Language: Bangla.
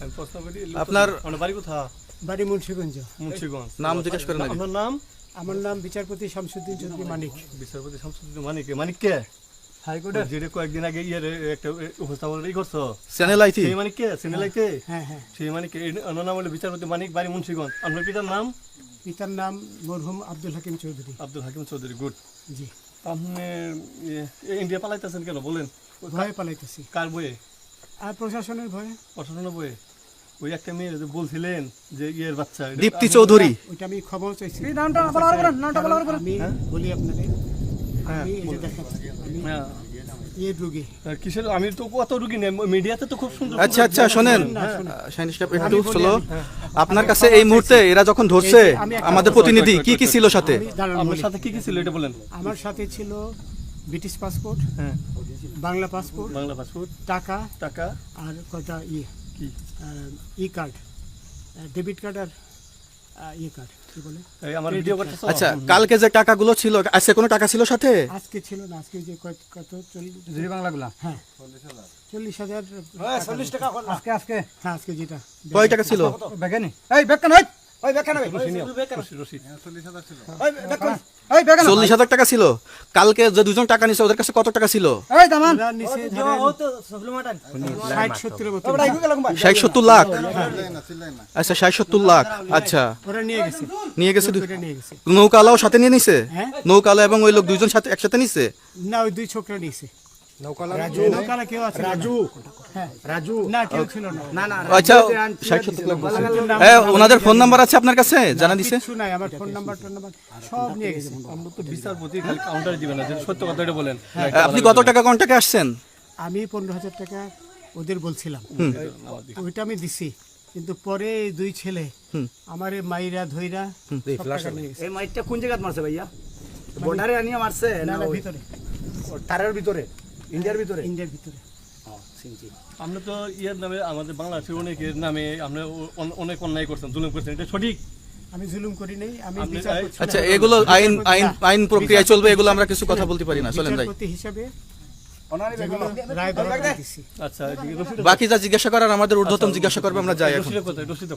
আমি প্রশ্ন করি আপনার বাড়ি কোথায়? বাড়ি মুন্সিগঞ্জ। মুন্সিগঞ্জ। নাম জিজ্ঞেস করেন আগে। আপনার নাম? আমার নাম বিচারপতি শামসুদ্দিন চৌধুরী মানিক। বিচারপতি শামসুদ্দিন মানিক। মানিক কে? হাইকোর্টের। যেটা কয়েকদিন আগে একটা উপস্থাপন করছো চ্যানেল আইতি। সেই মানিক কে? চ্যানেলাইতে? হ্যাঁ হ্যাঁ। সেই মানিক ওনার নাম হলো বিচারপতি মানিক, বাড়ি মুন্সিগঞ্জ। আপনার পিতার নাম? পিতার নাম মরহুম আব্দুল হাকিম চৌধুরী। আব্দুল হাকিম চৌধুরী। গুড। জি। আপনি ইন্ডিয়া পালাইতেছেন কেন বলেন? ভয়ে পালাইতেছি। কার বইয়ে? আর প্রশাসনের ভয়ে। প্রশাসনের বইয়ে? ওই একটা মেয়ে যে বলছিলেন যে ইয়ের বাচ্চা, দীপ্তি চৌধুরী। ওইটা আমি খবর চাইছি। নামটা বলার পরে নামটা বলার পরে আমি বলি আপনাদের, আমি এই যে দেখাচ্ছি, আমি হ্যাঁ। এই রোগী। কিসের? আমি তো কত রুগী নেই, মিডিয়াতে তো খুব সুন্দর। আচ্ছা আচ্ছা শোনেন শাহিন সাহেব একটু আমি বলি, স্লো। আপনার কাছে এই মুহূর্তে এরা যখন ধরছে আমাদের প্রতিনিধি কি কি ছিল সাথে? আমি দাঁড়ান আপনার বলি। সাথে কি কি ছিল এটা বলেন। আমার সাথে ছিল ব্রিটিশ পাসপোর্ট, হ্যাঁ, বাংলা পাসপোর্ট, বাংলা পাসপোর্ট, টাকা টাকা, আর কটা কি ই কার্ড, ডেবিট কার্ড আর কার্ড, কি বলে, এই আমার ভিডিও করতেছো? আচ্ছা কালকে যে টাকাগুলো ছিল আজকে কোনো টাকা ছিল সাথে? আজকে ছিল না, আজকে যে কত 40 বাংলাগুলা। হ্যাঁ 40,000। 40 টাকা আজকে আজকে হ্যাঁ আজকে যেটা কয় টাকা ছিল? বেগানি এই বেগান হই ওই বেগান হই রশিদ। ওই বেগান এই বেগান 40,000 টাকা ছিল। কালকে যে দুজন টাকা নিছে ওদের কাছে কত টাকা ছিল? এই দামান ওরা নিচে ধরেন 60-70 মতো। 60-70 লাখ। আচ্ছা 60-70 লাখ। আচ্ছা ওরা নিয়ে গেছে, নিয়ে গেছে। ওইটা নিয়ে গেছে। নৌকালাও সাথে নিয়ে নিছে? হ্যাঁ নৌকালা এবং ওই লোক দুইজন সাথে একসাথে নিছে? না, ওই দুই ছোকরা নিয়েছে। নৌকালা কেউ আছে? রাজু না, কেউ ছিল না। আচ্ছা 60-70 লাখ বলছে। ওনাদের ফোন নাম্বার আছে আপনার কাছে? জানা দিছে? কিছু নাই, আমার ফোন নাম্বার সব নিয়ে গেছে। আমরা তো বিচারপতি খালি কাউন্টারে দিবেন না, যেটা সত্য কথা এটা বলেন। আপনি কত টাকা কন্টাকে আসছেন? আমি 15,000 টাকা ওদের বলছিলাম, ওইটা আমি দিছি, কিন্তু পরে এই দুই ছেলে আমার মাইরা ধইরা সব টাকা নিয়ে গেছে। এই মাইটটা কোন জায়গায় মারছে ভাইয়া? বর্ডারে আনিয়া মারছে না না না, ওই ভিতরে, তারের ভিতরে, ইন্ডিয়ার ভিতরে? ইন্ডিয়ার ভিতরে। আমরা তো ইয়ের নামে, আমাদের বাংলাদেশের অনেকের নামে আমরা অনেক অন্যায় করছেন, জুলুম করছেন, এটা সঠিক? আমি জুলুম করি নাই, আমি আপনি- বিচার করছি না। আচ্ছা এগুলো আইন আইন আইন প্রক্রিয়ায় চলবে, এগুলো আমরা কিছু কথা বলতে পারি না, চলেন যাই। বিচারপতি হিসাবে ওনারই যেগুলো বেগান রায় বরাবর দিছি। আচ্ছা, এদিকে রশিদ, বাকি যা জিজ্ঞাসা করার আমাদের ঊর্ধ্বতন জিজ্ঞাসা করবে, আমরা যাই এখন। রশিদের কথা, রশিদ।